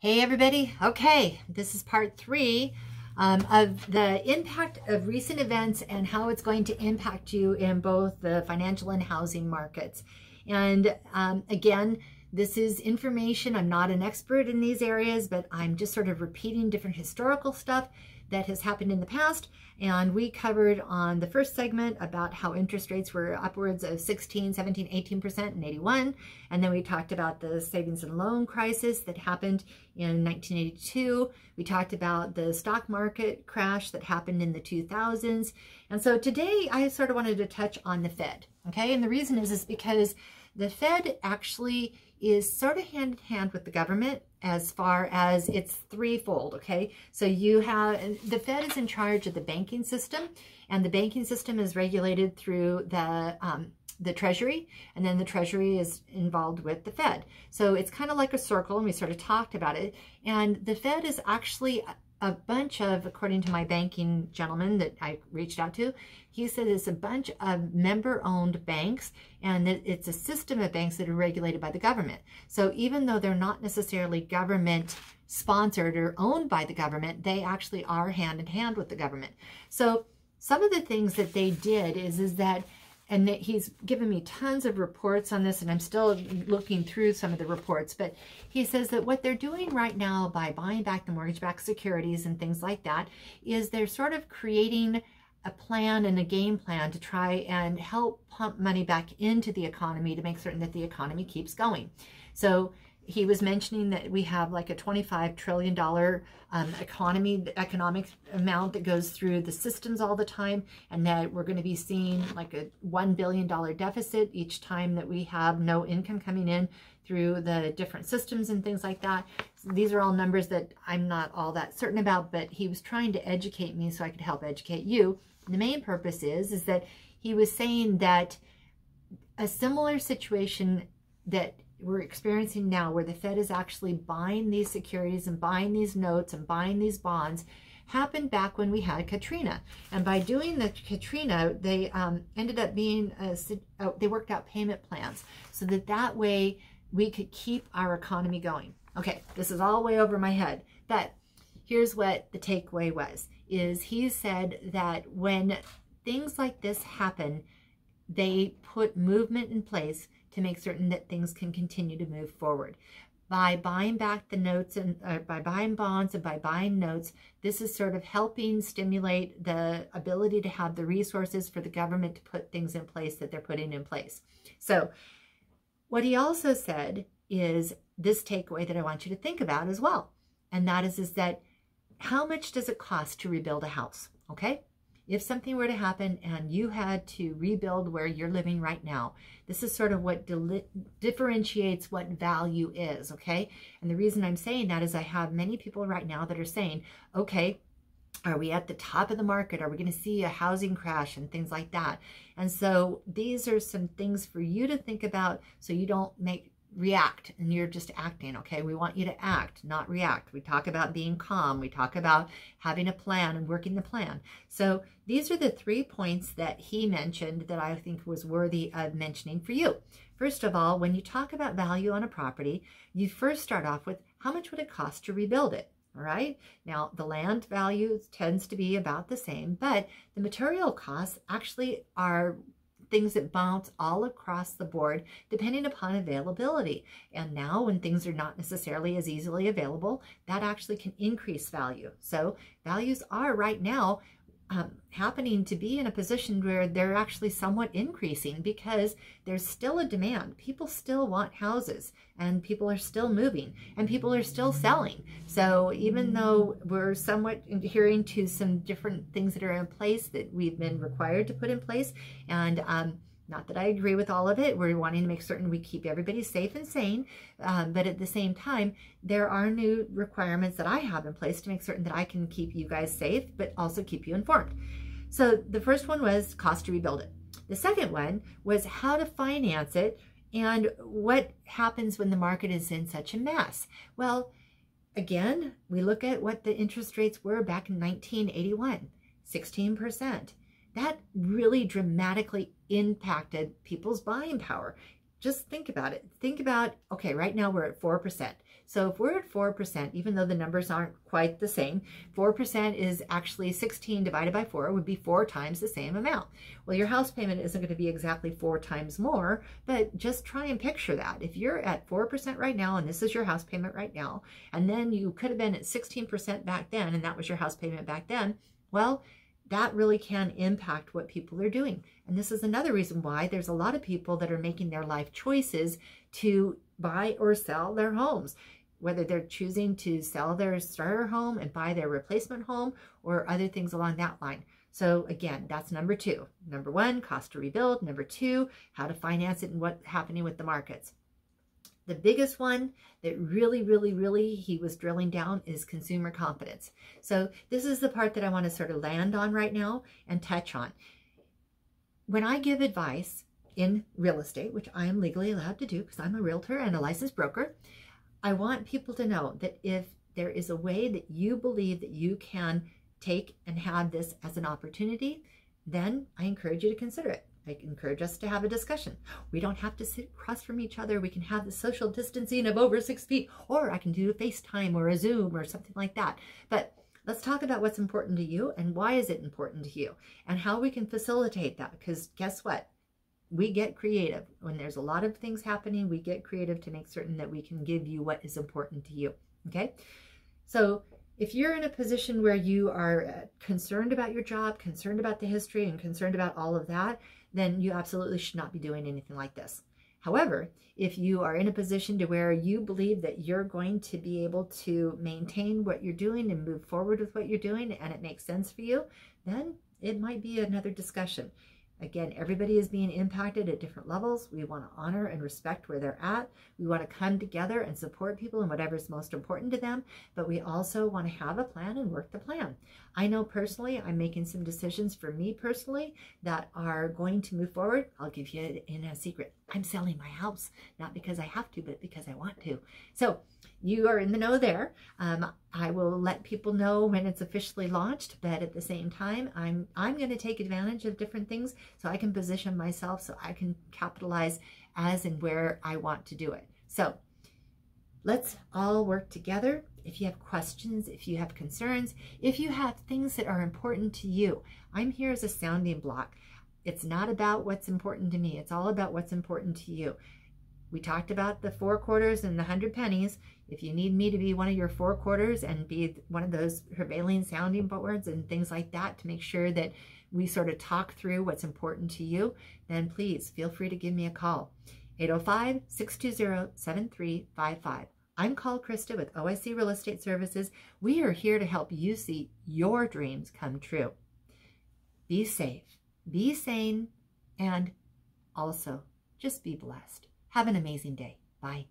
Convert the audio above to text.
Hey everybody, okay, this is part 3 of the impact of recent events and how it's going to impact you in both the financial and housing markets. And again, this is information. I'm not an expert in these areas, but I'm just sort of repeating different historical stuff that has happened in the past. And we covered on the first segment about how interest rates were upwards of 16, 17, 18% in 81. And then we talked about the savings and loan crisis that happened in 1982. We talked about the stock market crash that happened in the 2000s. And so today I sort of wanted to touch on the Fed. Okay, and the reason is because the Fed actually is sort of hand in hand with the government as far as it's threefold, okay? So you have, the Fed is in charge of the banking system, and the banking system is regulated through the Treasury, and then the Treasury is involved with the Fed. So it's kind of like a circle, and we sort of talked about it. And the Fed is actually a bunch of, according to my banking gentleman that I reached out to, he said it's a bunch of member-owned banks, and that it's a system of banks that are regulated by the government. So even though they're not necessarily government-sponsored or owned by the government, they actually are hand in hand with the government. So some of the things that they did is that, and that he's given me tons of reports on this, and I'm still looking through some of the reports, but he says that what they're doing right now by buying back the mortgage-backed securities and things like that is they're sort of creating a plan and a game plan to try and help pump money back into the economy to make certain that the economy keeps going. So he was mentioning that we have like a $25 trillion economic amount that goes through the systems all the time, and that we're going to be seeing like a $1 billion deficit each time that we have no income coming in through the different systems and things like that. So these are all numbers that I'm not all that certain about, but he was trying to educate me so I could help educate you. The main purpose is that he was saying that a similar situation that we're experiencing now, where the Fed is actually buying these securities and buying these notes and buying these bonds, happened back when we had Katrina. And by doing the Katrina, they ended up being, they worked out payment plans so that way we could keep our economy going. Okay, this is all way over my head, but here's what the takeaway was, is he said that when things like this happen, they put movement in place to make certain that things can continue to move forward. By buying back the notes and by buying bonds and by buying notes, this is sort of helping stimulate the ability to have the resources for the government to put things in place that they're putting in place. So what he also said is this takeaway that I want you to think about as well. And that is that how much does it cost to rebuild a house? Okay. If something were to happen and you had to rebuild where you're living right now, this is sort of what differentiates what value is, okay? And the reason I'm saying that is I have many people right now that are saying, okay, are we at the top of the market? Are we going to see a housing crash and things like that? And so these are some things for you to think about so you don't react and you're just acting, okay? We want you to act, not react. We talk about being calm. We talk about having a plan and working the plan. So these are the 3 points that he mentioned that I think was worthy of mentioning for you. First of all, when you talk about value on a property, you first start off with how much would it cost to rebuild it? All right. Now, the land value tends to be about the same, but the material costs actually are things that bounce all across the board depending upon availability. And now when things are not necessarily as easily available, that actually can increase value. So values are right now happening to be in a position where they're actually somewhat increasing because there's still a demand. People still want houses, and people are still moving, and people are still selling. So even though we're somewhat adhering to some different things that are in place that we've been required to put in place, and not that I agree with all of it. We're wanting to make certain we keep everybody safe and sane. But at the same time, there are new requirements that I have in place to make certain that I can keep you guys safe, but also keep you informed. So the first one was cost to rebuild it. The second one was how to finance it and what happens when the market is in such a mess. Well, again, we look at what the interest rates were back in 1981, 16%. That really dramatically impacted people's buying power. Just think about it. Think about, okay, right now we're at 4%. So if we're at 4%, even though the numbers aren't quite the same, 4% is actually 16 divided by 4 would be 4 times the same amount. Well, your house payment isn't going to be exactly 4 times more, but just try and picture that. If you're at 4% right now, and this is your house payment right now, and then you could have been at 16% back then, and that was your house payment back then, well, that really can impact what people are doing. And this is another reason why there's a lot of people that are making their life choices to buy or sell their homes, whether they're choosing to sell their starter home and buy their replacement home or other things along that line. So again, that's number 2. Number 1, cost to rebuild. Number 2, how to finance it and what's happening with the markets. The biggest one that really he was drilling down is consumer confidence. So this is the part that I want to sort of land on right now and touch on. When I give advice in real estate, which I am legally allowed to do because I'm a realtor and a licensed broker, I want people to know that if there is a way that you believe that you can take and have this as an opportunity, then I encourage you to consider it. I encourage us to have a discussion. We don't have to sit across from each other. We can have the social distancing of over 6 feet, or I can do a FaceTime or a Zoom or something like that. But let's talk about what's important to you and why is it important to you and how we can facilitate that. Because guess what? We get creative. When there's a lot of things happening, we get creative to make certain that we can give you what is important to you. Okay? So if you're in a position where you are concerned about your job, concerned about the history, and concerned about all of that, then you absolutely should not be doing anything like this. However, if you are in a position to where you believe that you're going to be able to maintain what you're doing and move forward with what you're doing and it makes sense for you, then it might be another discussion. Again, everybody is being impacted at different levels. We want to honor and respect where they're at. We want to come together and support people in whatever is most important to them, but we also want to have a plan and work the plan. I know personally, I'm making some decisions for me personally that are going to move forward. I'll give you it in a secret. I'm selling my house, not because I have to, but because I want to. So you are in the know there. I will let people know when it's officially launched, but at the same time, I'm going to take advantage of different things so I can position myself so I can capitalize as and where I want to do it. So let's all work together. If you have questions, if you have concerns, if you have things that are important to you, I'm here as a sounding block. It's not about what's important to me. It's all about what's important to you. We talked about the 4 quarters and the 100 pennies. If you need me to be one of your 4 quarters and be one of those prevailing sounding boards and things like that to make sure that we sort of talk through what's important to you, then please feel free to give me a call. 805-620-7355. I'm called Krista with OiC Real Estate Services. We are here to help you see your dreams come true. Be safe, be sane, and also just be blessed. Have an amazing day. Bye.